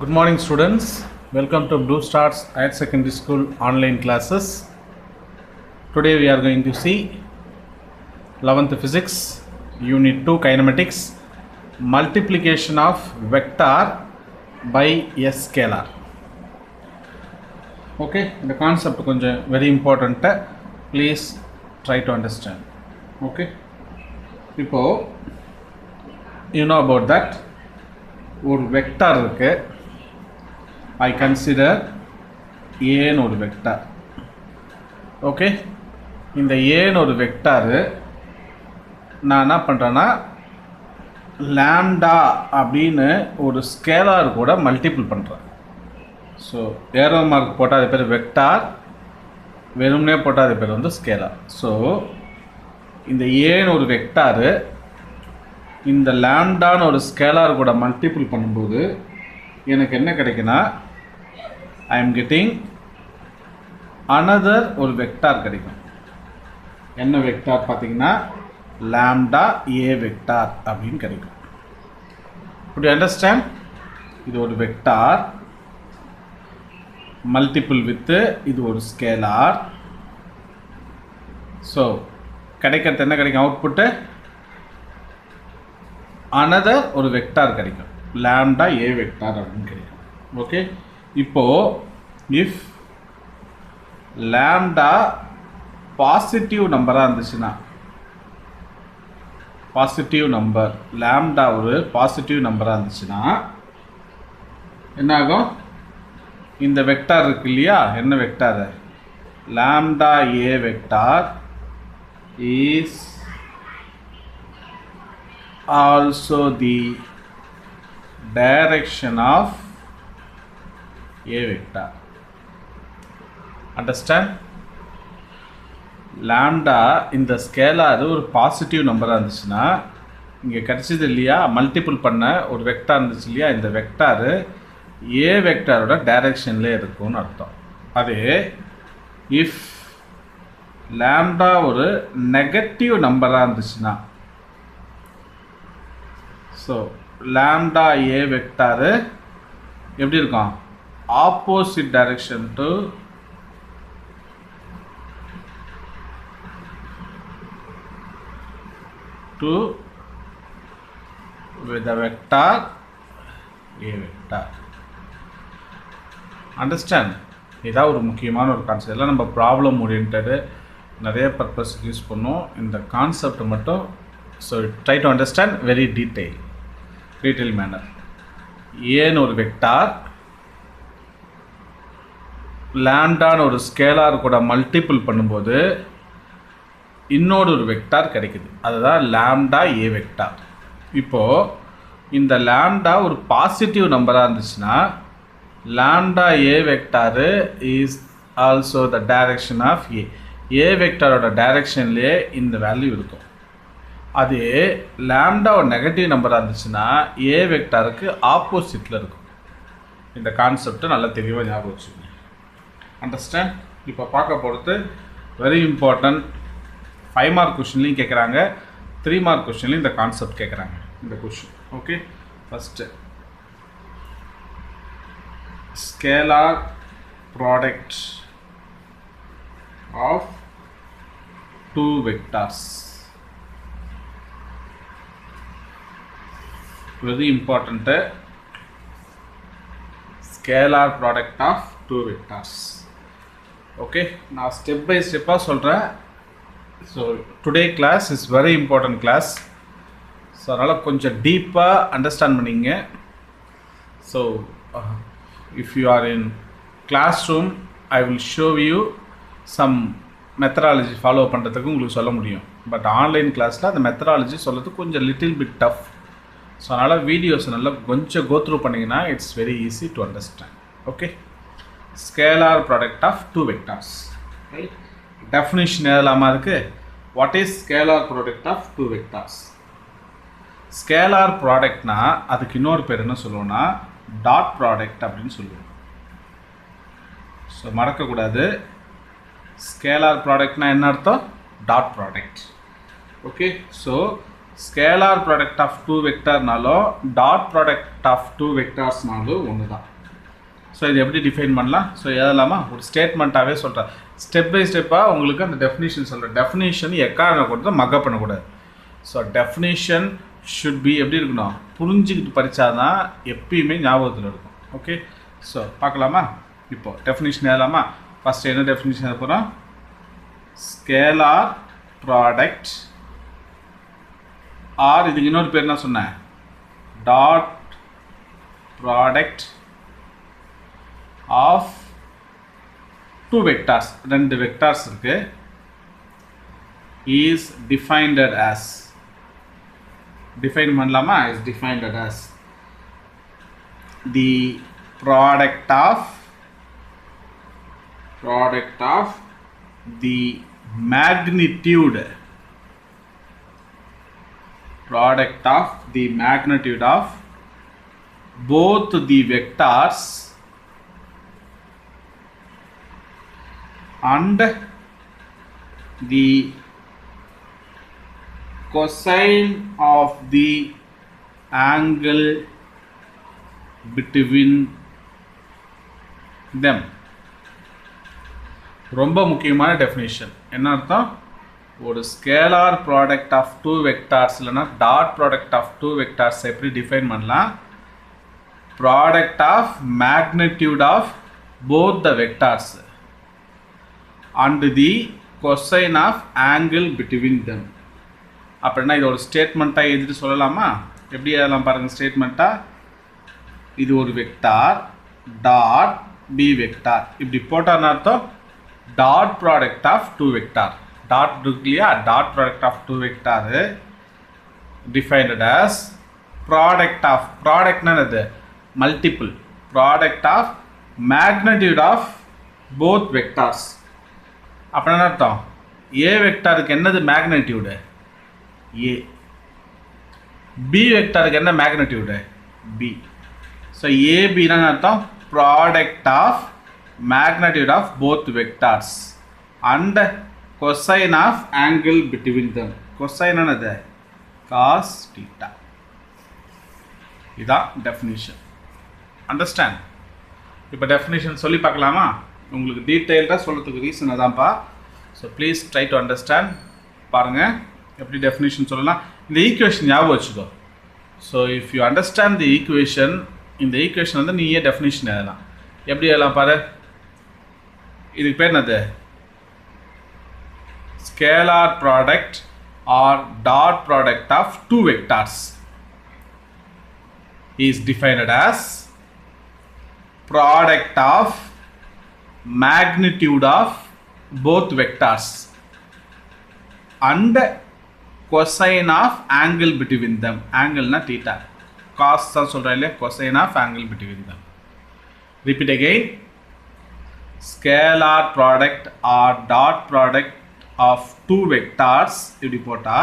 Good morning, students. Welcome to Blue Stars Higher Secondary School online classes. Today we are going to see 11th Physics, Unit 2 Kinematics, multiplication of vector by a scalar. Okay, the concept is very important. Please try to understand. Okay, இப்போ you know about that. ஒரு vector இருக்கு. I consider A ன்னு ஒரு vector. Okay, இந்த A ன்னு ஒரு vector நான் என்ன பண்ணுறேன்னா லாம்டா அப்படின்னு ஒரு ஸ்கேலார் கூட மல்டிபிள் பண்ணுறேன். ஸோ ஏரோ மார்க் போட்டால் அது பேர் வெக்டார், வெறும்னே போட்டால் அது பேர் வந்து ஸ்கேலார். ஸோ இந்த A ன்னு ஒரு வெக்டாரு இந்த லாம்டான்னு ஒரு ஸ்கேலார் கூட மல்டிபிள் பண்ணும்போது எனக்கு என்ன கிடைக்குன்னா ஐ எம் கெட்டிங் அனதர் ஒரு வெக்டார் கிடைக்கும். என்ன வெக்டார் பார்த்தீங்கன்னா லாம்டா ஏ வெக்டார் அப்படின்னு கிடைக்கும். இப்படி அண்டர்ஸ்டாண்ட், இது ஒரு வெக்டார் மல்டிபிள் வித்து இது ஒரு ஸ்கேலார். ஸோ கிடைக்கிறது என்ன கிடைக்கும்? அவுட்புட்டு அனதர் ஒரு வெக்டார் கிடைக்கும், லாம்டா ஏ வெக்டார் அப்படின்னு கிடைக்கும். ஓகே, இப்போ இஃப் லாம்டா பாசிட்டிவ் நம்பராக இருந்துச்சுன்னா, பாசிட்டிவ் நம்பர் லாம்டா ஒரு பாசிட்டிவ் நம்பராக இருந்துச்சுன்னா என்ன ஆகும்? இந்த வெக்டார் இருக்கு இல்லையா, என்ன vector? Lambda A vector is also the direction of a vector. Understand? Lambda இந்த ஸ்கேலார் ஒரு பாசிட்டிவ் நம்பராக இருந்துச்சுன்னா இங்கே கிடச்சிது இல்லையா, மல்டிபிள் பண்ண ஒரு வெக்டார் இருந்துச்சு இல்லையா, இந்த வெக்டாரு ஏ வெக்டாரோட டைரக்ஷன்லேயே இருக்கும்னு அர்த்தம். அதே இஃப் லாம்டா ஒரு நெகட்டிவ் நம்பராக இருந்துச்சுன்னா, ஸோ லாம்டா ஏ வெக்டாரு எப்படி இருக்கும்? Opposite direction to with the vector a vector. Understand? இதான் ஒரு முக்கியமான ஒரு கான்செப்ட். எல்லாம் நம்ம ப்ராப்ளம் ஓரியன்டு நிறைய பர்பஸ்க்கு யூஸ் பண்ணோம். இந்த கான்செப்ட் மட்டும் so try to understand very detail manner. ஏன்னு ஒரு வெக்டார் லாம்டான்னு ஒரு ஸ்கேலார் கூட மல்டிபிள் பண்ணும்போது இன்னொரு ஒரு வெக்டார் கிடைக்குது, அதுதான் லாம்டா ஏ வெக்டார். இப்போது இந்த லாம்டா ஒரு பாசிட்டிவ் நம்பராக இருந்துச்சுன்னா lambda A vector is also the direction of A வெக்டாரோட டைரக்ஷன்லேயே இந்த வேல்யூ இருக்கும். அது லாம்டா ஒரு நெகட்டிவ் நம்பராக இருந்துச்சுன்னா ஏ வெக்டாருக்கு ஆப்போசிட்டில் இருக்கும். இந்த கான்செப்டை நல்லா தெளிவாக ஞாபகம் வச்சுக்கோங்க. அண்டர்ஸ்டாண்ட்? இப்போ பார்க்க போகிறது வெரி இம்பார்ட்டன்ட். 5 மார்க் கொஷின்லையும் கேட்குறாங்க, 3 மார்க் கொஷின்லையும் இந்த கான்செப்ட் கேட்குறாங்க. இந்த question okay, first scalar product of 2 vectors. very important, scalar product of 2 vectors. okay, now step by step சொல்றேன். so today class is very important class, so அதனால கொஞ்சம் டீப்பா understand பண்ணீங்க. so if you are in classroom I will show you some methodology follow பண்ணுறதுக்கு உங்களுக்கு சொல்ல முடியும். But online கிளாஸில் அந்த மெத்தடாலஜி சொல்கிறதுக்கு கொஞ்சம் லிட்டில் பிட் டஃப். ஸோ அதனால் வீடியோஸ் நல்லா கொஞ்சம் கோத்ரூ பண்ணிங்கன்னா it's very easy to understand. Okay, scalar product of 2 vectors. Right, definition எழுதலாமா இருக்குது? What is scalar product of 2 vectors? Scalar ப்ராடக்ட்னா அதுக்கு இன்னொரு பேர் என்ன சொல்லுவோன்னா டாட் ப்ராடக்ட் அப்படின்னு சொல்லுவோம். ஸோ மறக்கக்கூடாது, ஸ்கேலார் ப்ராடக்ட்னா என்ன அர்த்தம்? Dot product. Okay, so scalar product of two வெக்டார்னாலும் டாட் ப்ராடக்ட் ஆஃப் டூ வெக்டார்ஸ்னாலும் ஒன்று தான். ஸோ இது எப்படி டிஃபைன் பண்ணலாம்? ஸோ எதெல்லாமா ஒரு ஸ்டேட்மெண்ட்டாகவே சொல்கிறேன். ஸ்டெப் பை ஸ்டெப்பாக உங்களுக்கு அந்த டெஃபினிஷன் சொல்கிறேன். டெஃபினிஷன் எக்காரணம் கொடுத்து மக்கப் பண்ணக்கூடாது. ஸோ டெஃபினிஷன் ஷுட் பி எப்படி இருக்கணும், புரிஞ்சுக்கிட்டு படித்தாதான் எப்பயுமே ஞாபகத்தில் இருக்கும். ஓகே, ஸோ பார்க்கலாமா? இப்போது டெஃபினிஷன் எழுதலாமா? ஃபஸ்ட்டு என்ன டெஃபினிஷன் எழுத போகிறோம்? ஸ்கேலார் ப்ராடக்ட் ஆர் இதுக்கு இன்னொரு பேர் என்ன சொன்னேன், dot product of two vectors, ரெண்டு வெக்டார்ஸ் இருக்கு, இஸ் டிஃபைன்டட் ஆஸ், டிஃபைன் பண்ணலாமா? Is defined as the product of the magnitude of both the vectors and the cosine of the angle between them. ரொம்ப முக்கியமான டெஃபினிஷன். என்ன அர்த்தம்? ஒரு scalar product of two vectors இல்லைனா dot product of two vectors எப்படி define பண்ணலாம்? Product of magnitude of both the vectors and the cosine of angle between them. அப்படின்னா இது ஒரு ஸ்டேட்மெண்ட்டாக எழுதிட்டு சொல்லலாமா? எப்படி எழுதலாம் பாருங்கள் ஸ்டேட்மெண்ட்டாக. இது ஒரு வெக்டார் டாட் பி வெக்டார், இப்படி போட்டான்னு அர்த்தம் dot product of two vector. Dot இருக்கு இல்லையா, dot product of two vector defined as product of, ப்ராடக்ட்னா என்னது, multiple, product of magnitude of both vectors. அப்படின்னா அர்த்தம் ஏ வெக்டாருக்கு என்னது மேக்னிடியூடு, ஏ. பி வெக்டாருக்கு என்ன மேக்னிடியூடு, பி. ஸோ ஏபின்னு அர்த்தம் product of magnitude of both vectors and cosine of angle between them. cosine என்னது, cos theta. இதான் டெஃபினிஷன். அண்டர்ஸ்டாண்ட்? இப்போ டெஃபினிஷன் சொல்லி பார்க்கலாமா? உங்களுக்கு டீட்டெயில்டாக சொல்கிறதுக்கு ரீசன் அதான்ப்பா. So please try to understand. பாருங்கள் எப்படி டெஃபினிஷன் சொல்லலாம். இந்த ஈக்குவேஷன் ஞாபகம் வச்சுக்கோ. So if you understand the equation, இந்த ஈக்குவேஷன் வந்து நீயே டெஃபினிஷன் எழுதலாம். எப்படி எழுதலாம் பாரு. இதுக்கு பேர் என்னது, scalar product or dot product of two vectors is defined as product of magnitude of both vectors and cosine of angle between them. ஆங்கிள்னா தீட்டா, காஸ் தான் சொல்கிறேன் இல்லையா, cosine of angle between them. Repeat again. Scalar product or dot product of two vectors இப்படி போட்டா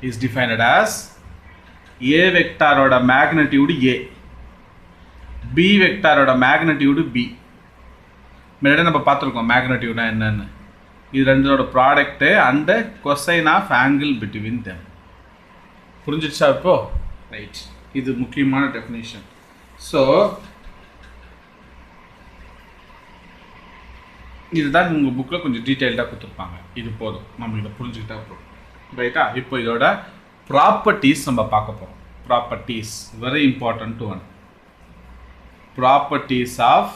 is defined as A vector ஓட magnitude A, B vector ஓட magnitude B. முன்னாடி நம்ம பார்த்துருக்கோம் magnitude என்னன்னு. இது ரெண்டோட product and cosine of angle between them. புரிஞ்சிடுச்சா இப்போ? ரைட், இது முக்கியமான டெஃபினிஷன். ஸோ இதுதான் உங்கள் புக்கில் கொஞ்சம் டீட்டெயில்டாக கொடுத்துருப்பாங்க. இது போதும், நம்ம இதை புரிஞ்சுக்கிட்டா போதும். ரைட்டா? இப்போ இதோட ப்ராப்பர்ட்டிஸ் நம்ம பார்க்க போகிறோம். Properties very important one. Properties of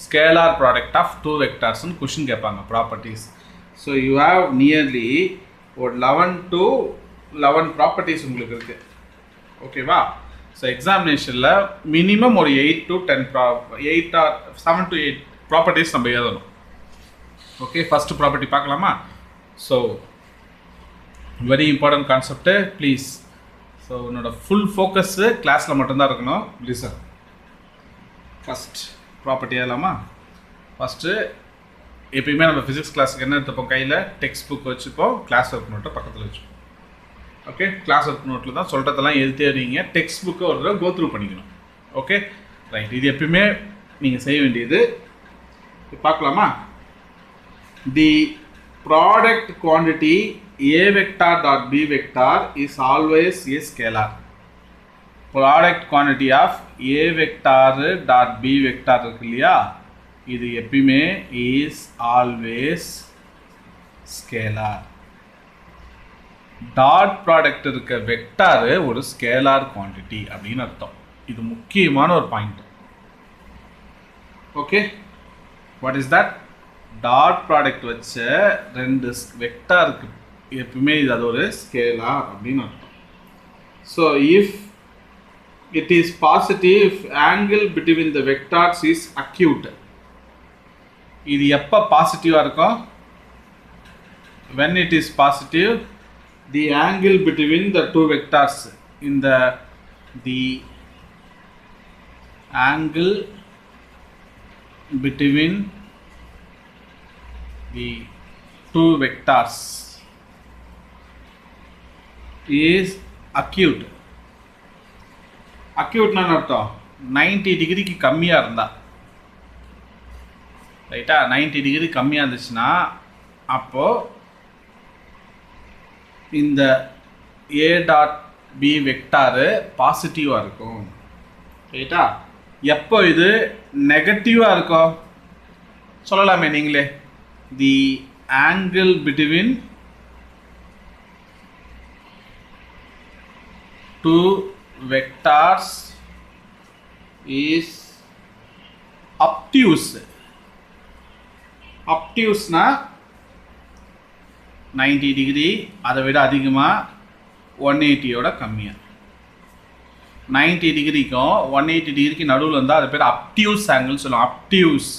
scalar product of two வெக்டார்ஸ்னு கொஷின் கேட்பாங்க. Properties. So you have nearly ஒரு 11 to 11 ப்ராப்பர்ட்டிஸ் உங்களுக்கு இருக்குது. ஓகேவா? ஸோ எக்ஸாமினேஷனில் மினிமம் ஒரு 8 to 10 8 or 7 to 8 ப்ராப்பர்ட்டிஸ் நம்ம எழுதணும். ஓகே, ஃபஸ்ட்டு ப்ராப்பர்ட்டி பார்க்கலாமா? So very important concept, please. So உன்னோட ஃபுல் ஃபோக்கஸ்ஸு கிளாஸில் மட்டும்தான் இருக்கணும். லிசன். ஃபஸ்ட் ப்ராப்பர்ட்டி எழுதலாமா? ஃபஸ்ட்டு எப்பயுமே நம்ம ஃபிசிக்ஸ் கிளாஸுக்கு என்ன எடுத்துப்போம், கையில் டெக்ஸ்ட் புக் வச்சுப்போம், கிளாஸ் ஒர்க் நோட்டை பக்கத்தில் வச்சுப்போம். ஓகே, கிளாஸ் ஒர்க் நோட்டில் தான் சொல்கிறதெல்லாம் எழுதிட்டே வரீங்க. டெக்ஸ்ட் புக்கை ஒரு தடவை கோத்ரூ பண்ணிக்கணும். ஓகே ரைட், இது எப்பயுமே நீங்கள் செய்ய வேண்டியது. பார்க்கலாமா? The product quantity A vector dot B vector is always a scalar. Product quantity of A vector dot B vector இருக்கு இல்லையா, இது எப்பயுமே is always scalar. Dot product இருக்க வெக்டார் ஒரு ஸ்கேலார் குவான்டிட்டி அப்படின்னு அர்த்தம். இது முக்கியமான ஒரு point. Okay, what is that? Dot product வச்ச ரெண்டு வெக்டாருக்கு எப்பவுமே இது அது ஒரு ஸ்கேலார் அப்படின்னு அர்த்தம். So if it is positive, angle between the vectors is acute. இது எப்போ பாசிட்டிவாக இருக்கும்? when it is positive, the angle between the two vectors in the angle between the two vectors is acute. acute na அர்த்தம் 90 டிகிரிக்கு கம்மியா இருந்தா, ரைட்டா? 90 degree கம்மியா இருந்துச்சுன்னா அப்போ இந்த A டாட் B வெக்டாரு பாசிட்டிவாக இருக்கும், ரைட்டா? எப்போ இது நெகட்டிவாக இருக்கும் சொல்லலாமே நீங்களே. The angle between two vectors is obtuse. obtuseனா 90 டிகிரி அதை விட அதிகமாக 180யோட கம்மியாக. 90 டிகிரிக்கும் 180 டிகிரிக்கு நடுவில் இருந்தால் அது பேர் அப்டியூஸ் ஆங்கிள் சொல்லுவோம். Obtuse,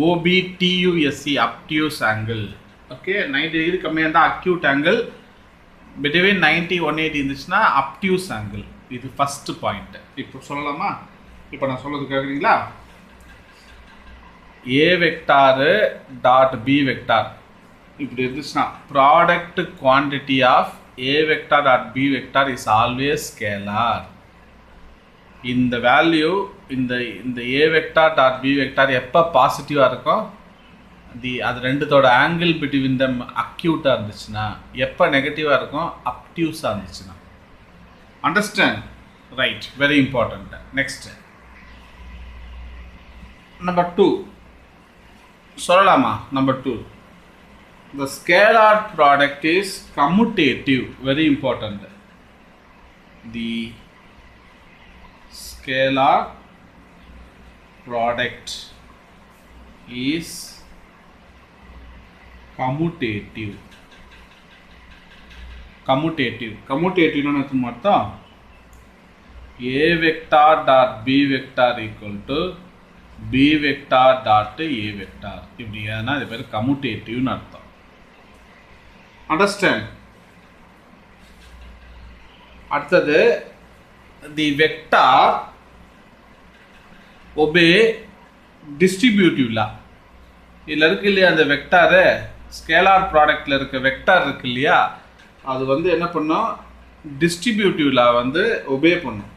OBTUSE, obtuse angle. Okay, 90 degree கம்மியாக இருந்தால் அக்யூட் ஆங்கிள், பிட்வீன் 90 180 இருந்துச்சுன்னா அப்டியூஸ் ஆங்கிள். இது ஃபஸ்ட்டு பாயிண்ட்டு. இப்போ சொல்லலாமா? இப்போ நான் சொல்கிறது கேட்குறீங்களா? A vector dot B vector இப்படி இருந்துச்சுன்னா product quantity of A vector dot B vector is always scalar. இந்த வேல்யூ இந்த A vector dot B vector எப்போ பாசிட்டிவாக இருக்கும்? அது ரெண்டுத்தோட ஆங்கிள் பிட்வீன் தம் அக்யூட்டாக இருந்துச்சுன்னா. எப்போ நெகட்டிவாக இருக்கும்? அப்டியூஸாக இருந்துச்சுன்னா. Understand? Right, very important. Next number 2 சொல்லலாமா? Number 2, the scalar product is commutative, very important. The scalar product is commutative. commutative னா என்ன அர்த்தம்? A vector dot B vector equal to B vector dot A vector. இப்படி ஏன்னா இது பேர் கம்யூட்டேட்டிவ்னு அர்த்தம். Understand? அடுத்தது, தி வெக்டார் ஒபே டிஸ்ட்ரிபியூட்டிவ் லா. இதில் இருக்கு இல்லையா அந்த வெக்டாரு, ஸ்கேலார் ப்ராடக்டில் இருக்க வெக்டார் இருக்கு இல்லையா, அது வந்து என்ன பண்ணும்? டிஸ்ட்ரிபியூட்டிவ் லா வந்து ஒபே பண்ணும்.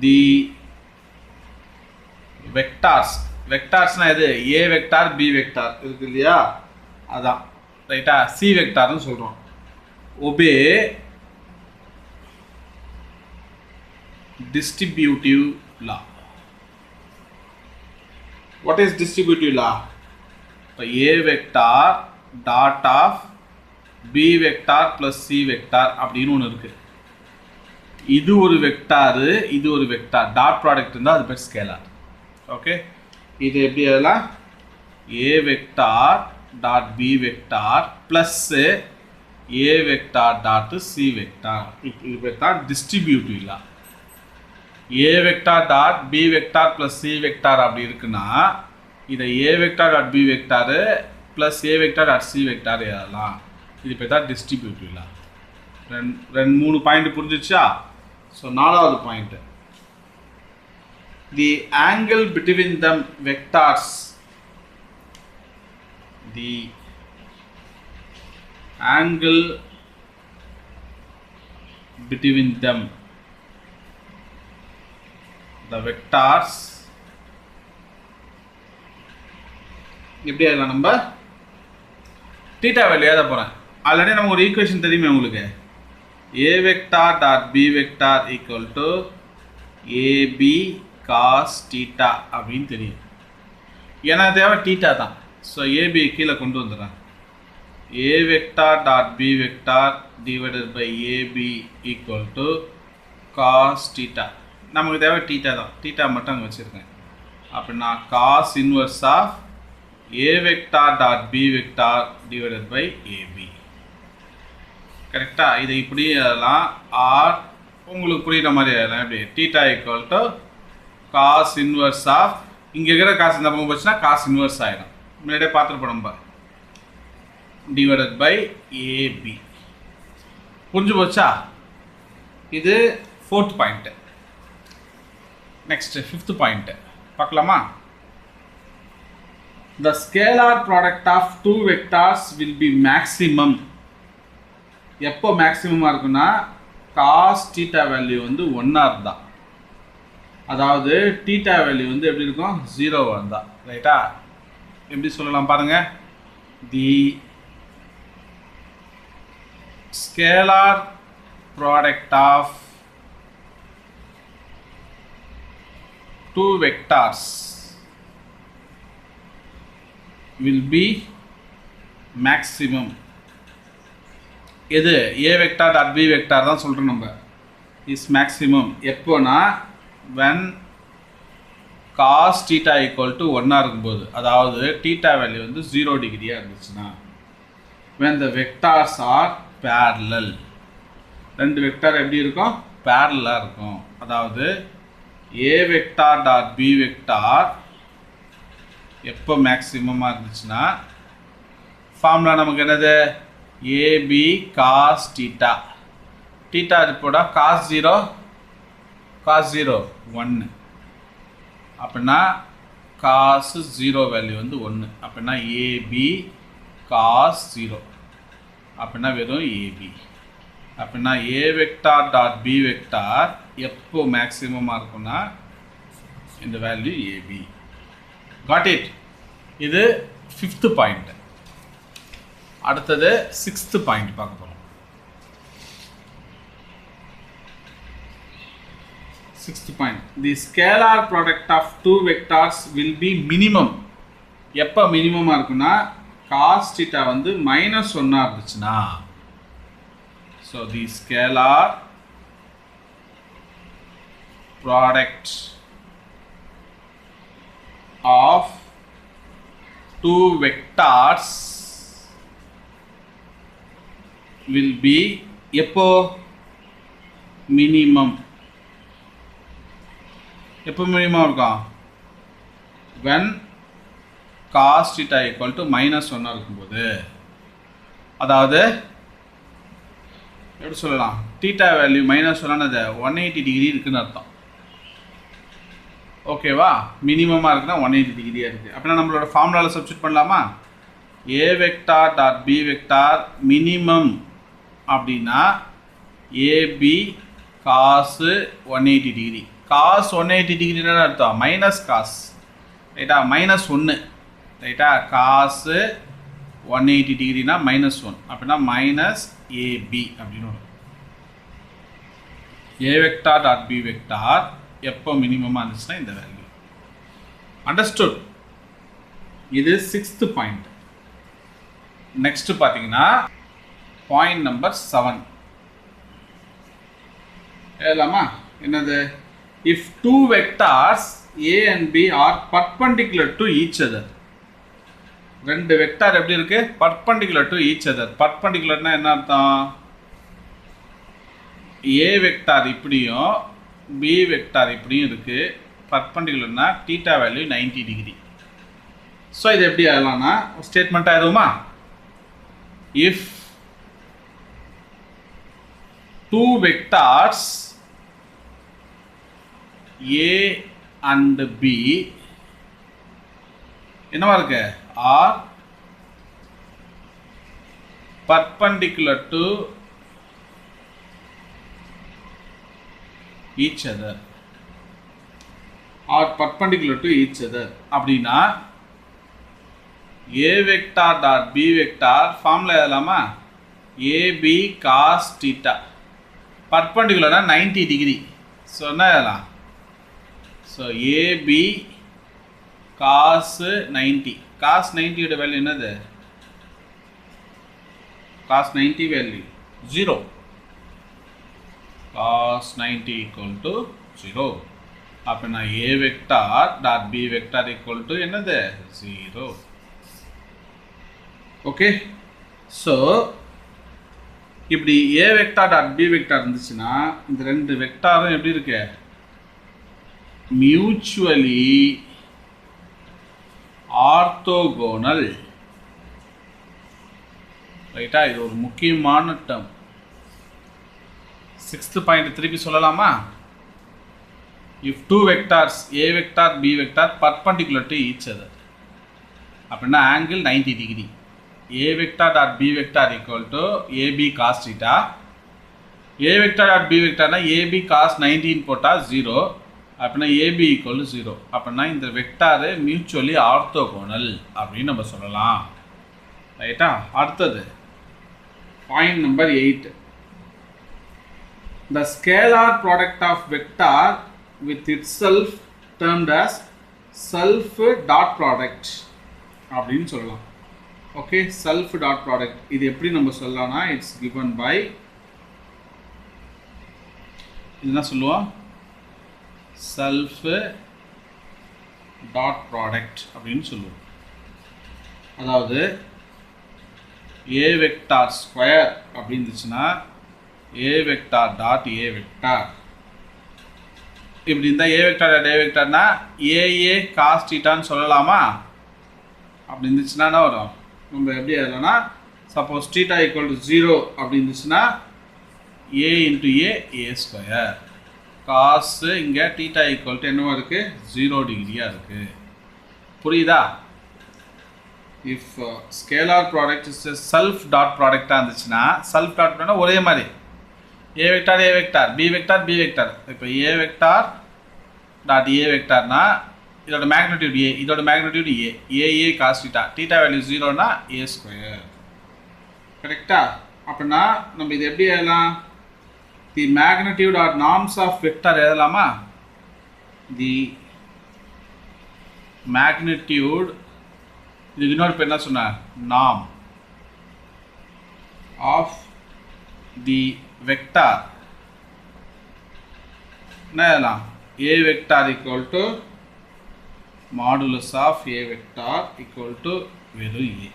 தி வெக்டார்ஸ்னா எது? A வெக்டார் B வெக்டார் இருக்கு இல்லையா, அதான் ரைட்டா. C வெக்டார்னு சொல்கிறோம். Obey distributive law. What is distributive law? இப்போ A vector dot of B vector plus C vector அப்படின்னு ஒன்று இருக்குது. இது ஒரு வெக்டாரு, இது ஒரு வெக்டார், டாட் ப்ராடக்ட் இருந்தால் அது பேர் ஸ்கேலார். ஓகே, இது எப்படி எழுதலாம்? A vector dot B vector plus A vector dot C vector. இது பேர் தான் distributive law. A vector dot B vector plus C vector அப்படி இருக்குன்னா இதை A vector dot B vector plus A vector dot C vector எழுதலாம். இது பேர் தான் டிஸ்ட்ரிபியூட்டிவ் லா. ரெண்டு 3 பாயிண்ட் புரிஞ்சிச்சா? ஸோ 4வது point, the angle between them vectors, the angle between them, the vectors, எப்படி எழுதலாம்? நம்ம தீட்டா வேல்யூ எழுத போகிறேன். ஆல்ரெடி நமக்கு ஒரு ஈக்குவேஷன் தெரியுமே உங்களுக்கு, a vector dot b vector equal to ab cos theta அப்படின்னு தெரியும். ஏன்னா தேவை தீட்டா தான். ஸோ ஏபி கீழே கொண்டு வந்துடுறேன். a vector dot b vector divided by ab equal to cos theta. நமக்கு தேவை தீட்டா தான். தீட்டா மட்டும் அங்கே வச்சுருக்கேன். அப்படின்னா cos inverse of a vector dot b vector divided by ab. கரெக்டாக இதை இப்படி எழுதலாம். ஆர் உங்களுக்கு புரியுற மாதிரி எழுதலாம். எப்படி theta equal to cos inverse of, இங்கே இருக்கிற காசு இந்த பக்கம் போச்சுன்னா காஸ் இன்வர்ஸ் ஆகிடும். முன்னாடியே பார்த்துருப்போம் நம்ம. Divided by AB. புரிஞ்சு போச்சா? இது 4th point. Next 5th point பார்க்கலாமா? The scalar product of two vectors will be maximum. எப்போ மேக்ஸிமமாக இருக்குன்னா காஸ் தீட்டா வேல்யூ வந்து 1 இருந்தா, அதாவது தீட்டா வேல்யூ வந்து எப்படி இருக்கும், 0 இருந்தா. ரைட்டா? எப்படி சொல்லலாம் பாருங்க. The scalar product of two vectors will be maximum. எது a vector dot b vector தான் சொல்கிறோம் நம்ம. இஸ் மேக்ஸிமம் எப்போனா when cos theta equal to 1 இருக்கும்போது, அதாவது தீட்டா வேல்யூ வந்து 0 டிகிரியாக இருந்துச்சுன்னா. when the vectors are parallel. ரெண்டு வெக்டார் எப்படி இருக்கும், பேரலாக இருக்கும். அதாவது a vector dot b vector எப்போ மேக்ஸிமமாக இருந்துச்சுன்னா, ஃபார்முலா நமக்கு என்னது, ab cos theta. theta ரிப்போர்ட்டா cos 0 1. அப்படின்னா cos 0 வேல்யூ வந்து 1. அப்படின்னா ab cos 0. அப்படின்னா வெறும் ab. அப்படின்னா a vector dot b vector எப்போ மேக்ஸிமமாக இருக்குன்னா இந்த வேல்யூ ab. Got it? இது 5th பாயிண்ட். அடுத்தது 6th பாயிண்ட் பார்க்க போகிறோம். 6th point. The scalar product of two vectors will be minimum. எப்போ மினிமமாக இருக்குன்னா cos theta வந்து -1 இருந்துச்சுன்னா. So the scalar product of two vectors will be எப்போ மினிமம். எப்போ மினிமம் இருக்கும், when cos theta equal to -1 இருக்கும்போது. அதாவது எப்படி சொல்லலாம், தீட்டா வேல்யூ -1 180 டிகிரி இருக்குன்னு அர்த்தம். ஓகேவா? மினிமமாக இருக்குன்னா 180 டிகிரியாக இருக்குது. அப்படின்னா நம்மளோட ஃபார்முலாவில் சப்ஸ்டிட் பண்ணலாமா? a vector dot b vector minimum அப்படின்னா ab cos 180 டிகிரி. cos 180 டிகிரின்னு அர்த்தம் மைனஸ் காஸ். ரைட்டா? -1. ரைட்டா? cos 180 டிகிரினா -1. அப்படின்னா -ab அப்படின்னு வரும். a vector dot b vector எப்போ மினிமமாக இருந்துச்சுன்னா இந்த வேல்யூ. அண்டர்ஸ்டுட்? இது 6th பாயிண்ட். நெக்ஸ்ட் பார்த்தீங்கன்னா பாயிண்ட் நம்பர் 7 எழுதலாமா? என்னது? If two vectors a and b are perpendicular to each other. ரெண்டு வெக்டார் எப்படி இருக்கு, perpendicular to each other. perpendicularனா என்ன அர்த்தம், a வெக்டார் இப்படியும் b வெக்டார் இப்படியும் இருக்கு. perpendicularனா தீட்டா வேல்யூ 90 டிகிரி. ஸோ இது எப்படி ஆகலாம்னா ஸ்டேட்மெண்ட் ஆயிடுமா? If two vectors a and b என்னவா இருக்கு, are perpendicular to each other. are perpendicular to each other அப்படின்னா a vector dot b vector formula எழுதலாமா? ஏபி காஸ் தீட்டா பர்பண்டிகுலர்னா 90 டிகிரி. ஸோ என்ன இதெல்லாம் ஸோ ஏபி காசு 90 காஸ் 90யோட value என்னது cos 90 value 0 cos 90 equal to 0. அப்போ நான் A vector dot B vector equal to என்னது 0. ஓகே. ஸோ இப்படி A vector dot B vector இருந்துச்சுன்னா இந்த ரெண்டு வெக்டாரும் எப்படி இருக்கு மியூச்சுவலி ஆர்த்தோகோனல். ரைட்டா? இது ஒரு முக்கியமான டேர்ம். 6th பாயிண்ட் திருப்பி சொல்லலாமா? if two vectors a vector b vector perpendicular to each other அப்படின்னா angle 90 degree a vector dot b vector equal to ab cos theta. a vector dot b vector னா ab cos 19 போட்டா 0 அப்படின்னா ab equal to 0. அப்படின்னா இந்த vector mutually orthogonal அப்படின்னு நம்ம சொல்லலாம். ரைட்டா? அடுத்தது point number 8. The scalar product of vector with itself termed as self dot product அப்படின்னு சொல்லலாம். ஓகே, செல்ஃப் டாட் ப்ராடக்ட் இது எப்படி நம்ம சொல்லலாம்னா இட்ஸ் given by என்ன சொல்லுவோம் செல்ஃப் டாட் ப்ராடக்ட் அப்படின்னு சொல்லுவோம். அதாவது ஏ வெக்டார் ஸ்கொயர் அப்படி இருந்துச்சுன்னா A vector dot A vector இப்படி இருந்தால் ஏ வெக்டார் டாட் ஏ வெக்டார்னா ஏஏ காஸ் தீட்டான்னு சொல்லலாமா? அப்படி இருந்துச்சுன்னா என்ன வரும்? நம்ம எப்படி எழுதலாம்னா சப்போஸ் தீட்டா ஈக்குவல் டு 0 அப்படி இருந்துச்சுன்னா ஏ இன்ட்டு ஏ ஸ்கொயர் காசு இங்கே தீட்டா ஈக்குவல் டு என்னவா இருக்குது 0 டிகிரியாக இருக்குது. புரியுதா? If scalar product is self dot ப்ராடக்டாக இருந்துச்சுன்னா செல்ஃப் டாட் ப்ராடக்ட்னா ஒரே மாதிரி ஏ வெக்டார் பி வெக்டார். இப்போ ஏ வெக்டார் டாட் ஏ வெக்டார்னா இதோட மேக்னிடியூட் ஏ, இதோட magnitude A cos theta, theta value 0னா ஏ ஸ்கொயர். கரெக்டா? அப்படின்னா நம்ம இது எப்படி எழுதலாம்? The magnitude or norms of vector எழுதலாமா? தி மேக்னிடியூட் இதுக்கு இன்னொரு பேர் என்ன சொன்னார்? நார்ம் ஆஃப் தி வெக்டார் என்ன எழுதலாம்? A vector equal to modulus of A vector equal to வெறும் ஏ.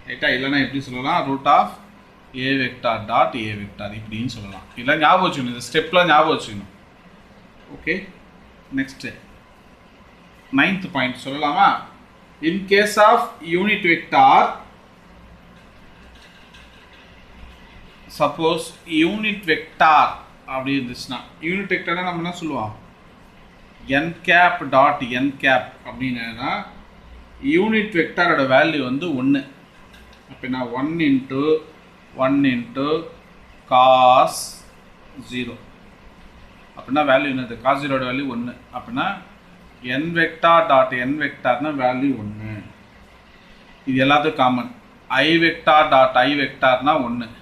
ரைட்டா? இல்லைன்னா எப்படி சொல்லலாம்? Root of A vector dot A vector இப்படின்னு சொல்லலாம். இல்லை ஞாபகம் வச்சுக்கணும், இந்த ஸ்டெப்லாம் ஞாபகம் வச்சுக்கணும். ஓகே, நெக்ஸ்ட்டு 9th பாயிண்ட் சொல்லலாமா? In case of unit vector suppose unit vector அப்படி இருந்துச்சுன்னா யூனிட் வெக்டார்னா நம்ம என்ன சொல்லுவோம்? n cap dot n cap அப்படின்னா யூனிட் வெக்டாரோட வேல்யூ வந்து 1. அப்படின்னா 1 இன்ட்டு காஸ் 0 அப்படின்னா வேல்யூ என்னது? காஸ் 0ஓட வேல்யூ 1. அப்படின்னா n வெக்டார் டாட் n வெக்டார்னா வேல்யூ 1. இது எல்லாத்துக்கும் common. i vector dot i வெக்டார்னா 1.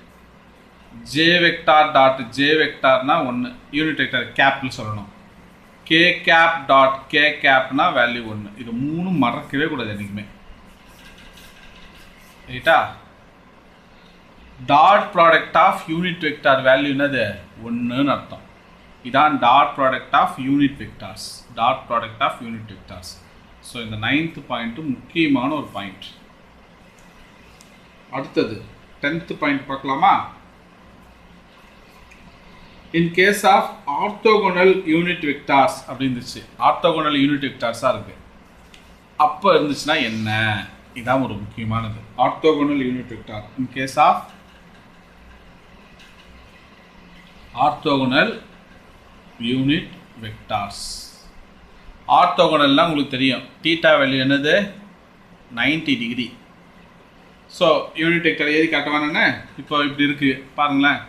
j வெக்டார் டாட் j வெக்டார்னா 1. யூனிட் வெக்டார் கேப்னு சொல்லணும். k cap டாட் k capனா வேல்யூ 1. இது மூணு மறக்கவே கூடாது என்றைக்குமே. ரைட்டா? Dot product of unit vector value என்னது? 1ன்னு அர்த்தம். இதான் dot product of unit vectors. Dot product of unit vectors. So இந்த 9th பாயிண்ட்டு முக்கியமான ஒரு பாயிண்ட். அடுத்தது 10th பாயிண்ட் பார்க்கலாமா? In case of orthogonal unit vectors அப்படி இருந்துச்சு, ஆர்த்தோகோனல் யூனிட் வெக்டார்ஸாக இருக்குது அப்போ இருந்துச்சுன்னா என்ன? இதான் ஒரு முக்கியமானது. Orthogonal unit vector in case of orthogonal unit vectors. ஆர்த்தோகோனல்னால் உங்களுக்கு தெரியும் தீட்டா வேல்யூ என்னது? 90 டிகிரி. ஸோ யூனிட் வெக்டார் ஏறி காட்டுவானே இப்போ இப்படி இருக்குது பாருங்களேன்.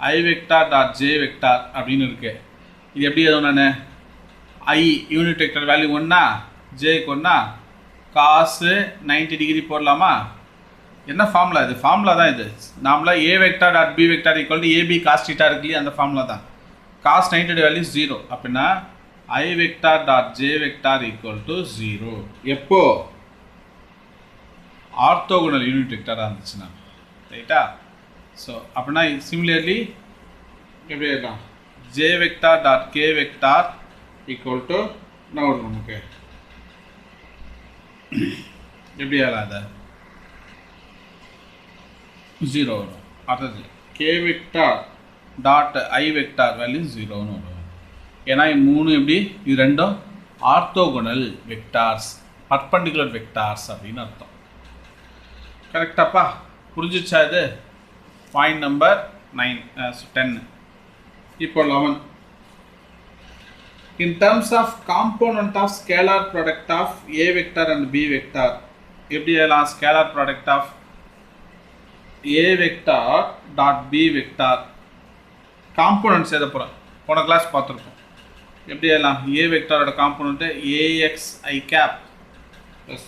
ஐ வெக்டார் டாட் ஜே வெக்டார் அப்படின்னு இருக்கு. இது எப்படி எதுவும் ஐ யூனிட் வெக்டார் வேல்யூ 1னா ஜேக்கு 1னா காசு 90 டிகிரி போடலாமா? என்ன ஃபார்முலா இது? ஃபார்முலா தான் இது. நாமளா a vector dot b vector equal to ab cos θ இருக்கு இல்லையா, அந்த ஃபார்முலா தான். cos 90 வேல்யூ 0 அப்படின்னா i vector dot j vector equal to 0 எப்போ ஆர்த்தோகனல் யூனிட் வெக்டாராக இருந்துச்சுன்னா, ரைட்டா? ஸோ அப்படின்னா சிமிலர்லி எப்படி எழுதலாம்? j vector dot k vector equal to என்ன வரும் நமக்கு? எப்படி எழுதலாம் அதை? 0 வரும். அடுத்தது k vector dot i vector value 0ன்னு வரும். ஏன்னா மூணு எப்படி? இது ரெண்டும் ஆர்த்தோகனல் வெக்டார்ஸ், பர்பண்டிகுலர் வெக்டார்ஸ் அப்படின்னு அர்த்தம். கரெக்டாப்பா? புரிஞ்சிச்சா இது? Point number 10. இப்போ 11. In terms of component of scalar product of a vector and b vector, எப்படி எழுதலாம்? scalar product of a vector dot b vector components எழுத போகிறோம். போன கிளாஸ் பார்த்துருப்போம். எப்படி எழுதலாம்? a வெக்டாரோட component ax i cap plus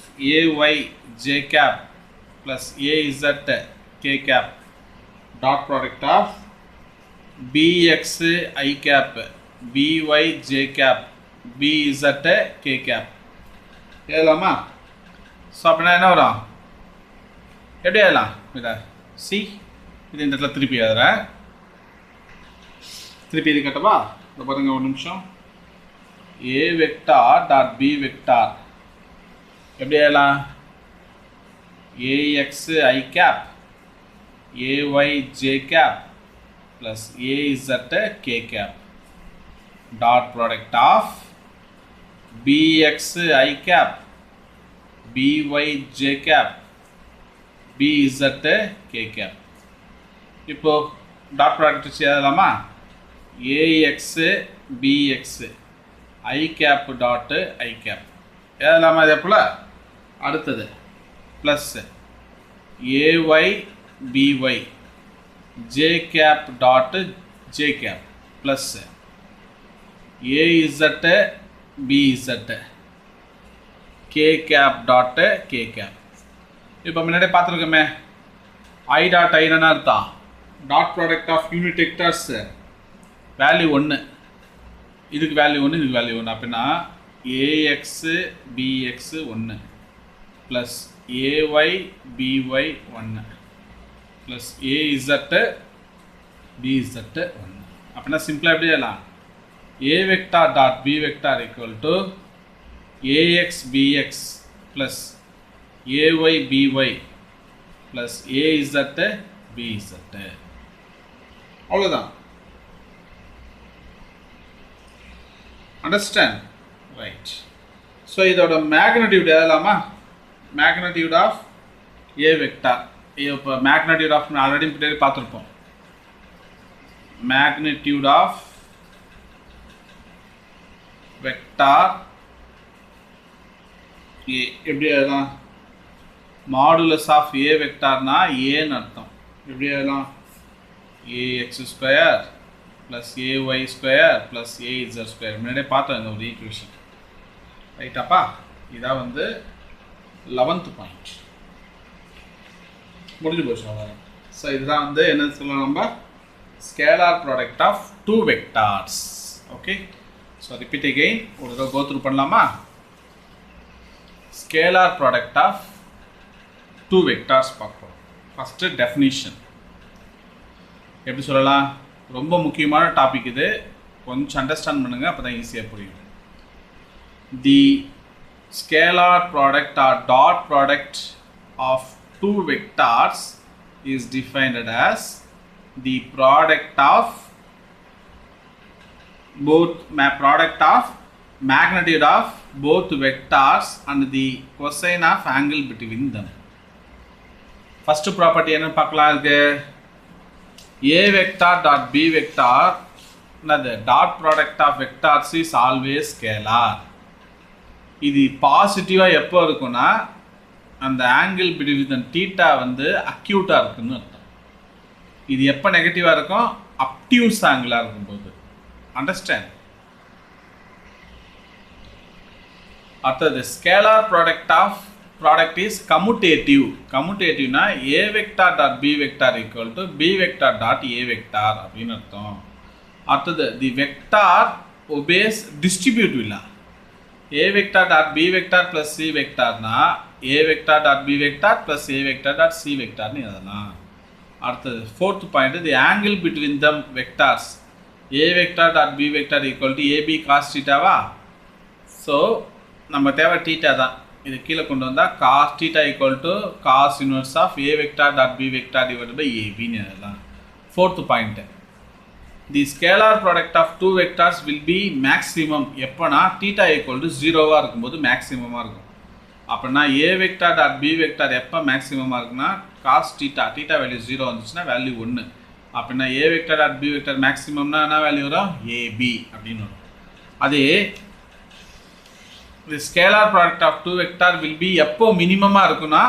ay j cap plus az k cap dot product of bx i cap by j cap bz k cap எழுதலாமா? So அப்படின்னா என்ன வரும்? எப்படி எழுதலாம் இதை? சி இது இந்த இடத்துல திருப்பி எழுதுறேன். திருப்பி இது கட்டவா? இதை பாருங்க ஒரு நிமிஷம். a vector dot b vector எப்படி எழுதலாம்? ax i cap ay j cap plus az k cap dot product of bx i cap by j cap bz k cap. இப்போ டாட் ப்ராடக்ட் எழுதலாமா? ax bx i cap dot i cap எழுதலாமா? இதே போல் அடுத்தது plus ay by j cap dot j cap plus az bz k cap dot k cap. இப்போ முன்னாடியே பார்த்துருக்கோமே, I dot ஐன்னு அர்த்தம் dot product of unit vectors value 1, இதுக்கு வேல்யூ 1, இதுக்கு வேல்யூ 1 அப்படின்னா ax bx 1 plus ay by 1 plus az bz 1 அப்படின்னா சிம்பிளாக எப்படி எழுதலாம்? a vector dot b vector equal to ax bx plus ay by plus az bz. அவ்வளோதான். Understand? Right. So இதோட magnitude எழுதலாமா? Magnitude of a vector. இப்போ magnitude of already பார்த்துருப்போம். Magnitude of vector a எப்படி எழுதலாம்? மாடுலஸ் ஆஃப் a வெக்டார்னா ஏன்னு அர்த்தம். எப்படி எழுதலாம்? ax square plus ay square plus az square. முன்னாடியே பார்த்தோம் இந்த ஒரு ஈக்குவேஷன், ரைட்டாப்பா? இதான் வந்து 11th பாயிண்ட் முடிஞ்சு போச்சு. அவ்வளோதான். ஸோ இதுதான் வந்து என்ன சொல்லலாம்? நம்ம scalar product of two vectors. Okay, so repeat again ஒரு தடவை கோ த்ரூ பண்ணலாமா? Scalar product of two vectors பார்ப்போம். ஃபஸ்ட்டு டெஃபினிஷன் எப்படி சொல்லலாம்? ரொம்ப முக்கியமான டாபிக் இது, கொஞ்சம் அண்டர்ஸ்டாண்ட் பண்ணுங்கள், அப்போ தான் ஈஸியாக புரியும். The scalar product or dot product of two vectors is defined as the product of magnitude of both vectors and the cosine of angle between them. First property என்ன பார்க்கலாம்? இருக்கு a vector dot b vector the dot product of vectors is always scalar. இது பாசிட்டிவா எப்போ இருக்கும்னா அந்த angle between theta வந்து அக்யூட்டாக இருக்குன்னு அர்த்தம். இது எப்போ நெகட்டிவாக இருக்கும்? அப்டியூஸ் ஆங்கிளாக இருக்கும்போது. அண்டர்ஸ்டாண்ட்? அடுத்தது scalar product of product is commutative. Commutative na a vector dot b vector equal to b vector dot a vector அப்படின்னு அர்த்தம். அடுத்தது the vector obeys distributive law. a vector dot b vector plus c vector na a vector dot b vector plus a vector dot c vector னு எழுதலாம். அடுத்தது fourth point, the angle between them vectors a vector dot b vector equal to ab cos theta வா. So நம்ம தேவை theta தான். இது கீழே கொண்டு வந்தால் cos theta equal to cos inverse of a vector dot b vector divided by ab னு எழுதலாம். fourth point, the scalar product of two vectors will be maximum எப்போனா theta equal to 0 இருக்கும்போது மேக்ஸிமமாக இருக்கும். அப்படின்னா a vector dot b vector எப்போ மேக்ஸிமமாக இருக்குன்னா cos theta, theta value 0 வந்துச்சுன்னா value 1. அப்படின்னா a vector dot b vector மேக்ஸிமம்னா என்ன வேல்யூ வரும், ab அப்படின்னு வரும். அதே the scalar product of two vector will be எப்போ மினிமமாக இருக்குன்னா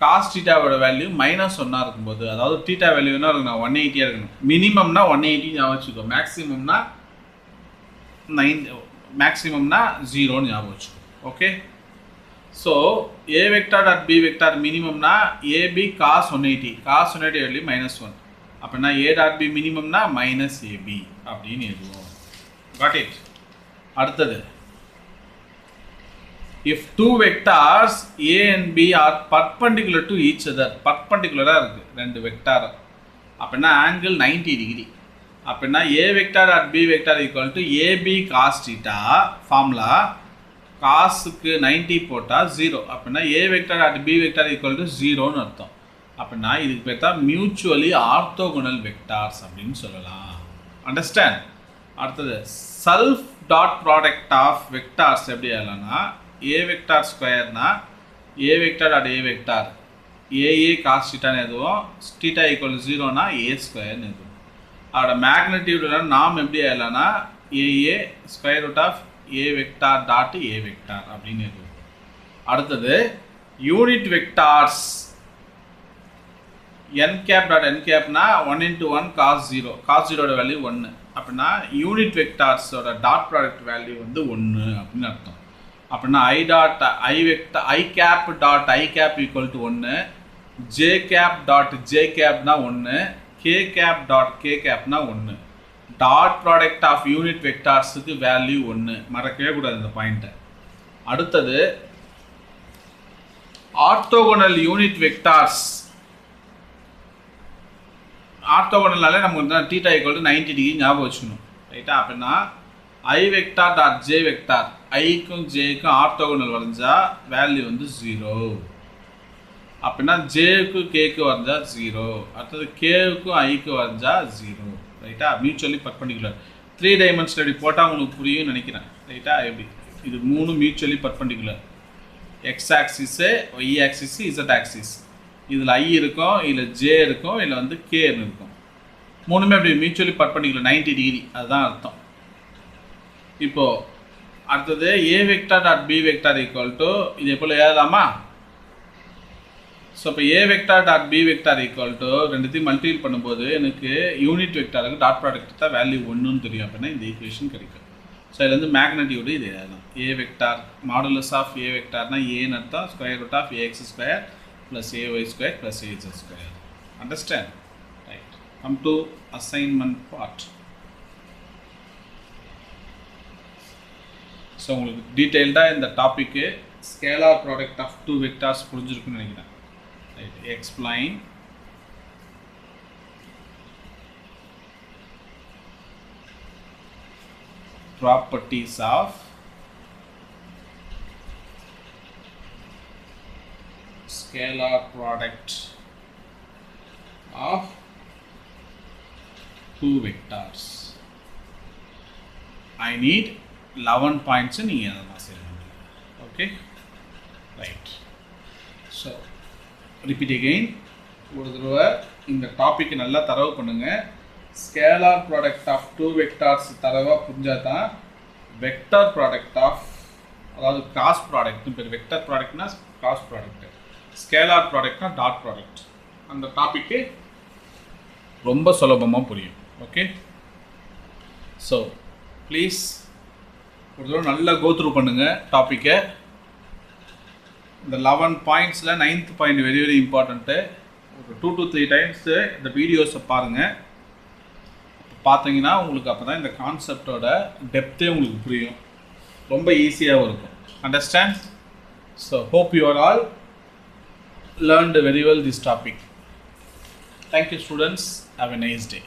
cos thetaவோட வேல்யூ -1 இருக்கும்போது, அதாவது theta வேல்யூ என்ன இருக்குன்னா 180 இருக்கணும். மினிமம்னா 180 ஞாபகம் வச்சுக்கோ, மேக்ஸிமம்னா 0 ஞாபகம் வச்சுக்கோ. Okay, so a vector dot b vector மினிமம்னா ab cos 180, cos 180 value -1. அப்படின்னா a dot b மினிமம்னா -ab அப்படின்னு எழுதுவோம். Got it. அடுத்தது, if two vectors a and b are perpendicular to each other, perpendicular இருக்கு ரெண்டு வெக்டார், அப்படின்னா ஆங்கிள் 90 டிகிரி. அப்படின்னா a vector dot b vector equal to ab cos theta, formula காசுக்கு 90 போட்டால் 0. அப்படின்னா a vector dot b vector equal to 0ன்னு அர்த்தம். அப்படின்னா இதுக்கு பேர் தான் மியூச்சுவலி ஆர்த்தோகோனல் வெக்டார்ஸ் அப்படின்னு சொல்லலாம். அண்டர்ஸ்டாண்ட். அடுத்தது, self dot product of vectors எப்படி ஆகலாம்னா a வெக்டார் ஸ்கொயர்னா a vector dot a vector AA cos தீட்டான்னு எதுவும் தீட்டா ஈக்குவல் 0னா a ஸ்கொயர்னு எதுவும். அதோட மேக்னிடியூட்ல நாம் எப்படி ஆகலாம்னா AA square root of a vector dot a vector அப்படின்னு எதுவும். அடுத்தது, unit vectors n cap dot n கேப்னா 1 into 1 cos 0, cos 0ஓட வேல்யூ 1. அப்படின்னா யூனிட் வெக்டார்ஸோட டாட் ப்ராடக்ட் வேல்யூ வந்து 1 அப்படின்னு அர்த்தம். அப்படின்னா i dot i vector i cap dot i cap equal to 1, j cap dot j கேப்னா 1, k கேப் டாட் k கேப்னா 1. Dot product of unit வெக்டார்ஸுக்கு value 1, மறக்கவே கூடாது இந்த பாயிண்ட்டை. அடுத்தது, ஆர்த்தோகோனல் யூனிட் வெக்டார்ஸ். ஆர்த்தோகோனல்னாலே நமக்கு தீட்டா ஈக்குவல் டு 90 டிகிரி ஞாபகம் வச்சுக்கணும், ரைட்டா. அப்படின்னா i vector dot j vector, ஐக்கும் ஜேக்கும் ஆர்த்தோகோனல் வரைஞ்சா வேல்யூ வந்து 0. அப்படின்னா ஜேக்கு கேக்கு வரைஞ்சா 0. அடுத்தது கேவுக்கும் ஐக்கு வரைஞ்சா 0, ரைட்டா. மியூச்சுவலி பர்பண்டிகுலர் 3 டைமென்ஷன் அப்படி போட்டால் உங்களுக்கு புரியும் நினைக்கிறேன், ரைட்டா. எப்படி இது 3 mutually perpendicular, X axis, Y axis, Z axis. இதில் ஐ இருக்கும், இதில் ஜே இருக்கும், இதில் வந்து கேன்னு இருக்கும். மூணுமே அப்படி மியூச்சுவலி பர்பண்டிகுலர் 90 டிகிரி, அதுதான் அர்த்தம். இப்போது அடுத்தது, a vector dot b vector equal to இதே போல் எழுதலாமா. ஸோ இப்போ a vector dot b vector equal to ரெண்டுத்தையும் மல்டிபிள் பண்ணும்போது எனக்கு யூனிட் வெக்டாருக்கு டாட் ப்ராடக்ட் தான் வேல்யூ 1ன்னு தெரியும். அப்படின்னா இந்த ஈக்குவேஷன் கிடைக்கும். ஸோ இதில் வந்து மேக்னட்டியூடு இது எழுதலாம். a vector modulus of a வெக்டார்னா ஏன்னு அர்த்தம், square root of ax square plus ay square plus az square. Understand, right. Come to assignment part. So உங்களுக்கு டீட்டெயில்டாக இந்த topic scalar product of two vectors புரிஞ்சிருக்குன்னு நினைக்கிறேன், right. Explain properties of scalar product of two vectors. I need 11 points in here. Okay, right. So repeat again. ஒரு தடவை இந்த topic நல்லா thorough பண்ணுங்க. Scalar product of two vectors தரவாக புரிஞ்சால் தான் வெக்டார் ப்ராடக்ட் ஆஃப், அதாவது கிராஸ் ப்ராடக்ட்னு பேர். வெக்டார் ப்ராடக்ட்னா கிராஸ் ப்ராடக்ட், ஸ்கேலார் ப்ராடக்ட்னா டாட் ப்ராடக்ட். அந்த டாப்பிக்கு ரொம்ப சுலபமாக புரியும். ஓகே, ஸோ ப்ளீஸ் ஒரு தடவை நல்லா கோத்ரூ பண்ணுங்கள் டாப்பிக்கை. இந்த 11 பாயிண்ட்ஸில் 9th point very very important. ஒரு 2 to 3 டைம்ஸு இந்த வீடியோஸை பாருங்கள். பார்த்தீங்கன்னா உங்களுக்கு அப்போ தான் இந்த கான்செப்டோட டெப்த்தே உங்களுக்கு புரியும், ரொம்ப ஈஸியாகவும் இருக்கும். Understand? So hope you are all learned very well this topic. Thank you students. Have a nice day.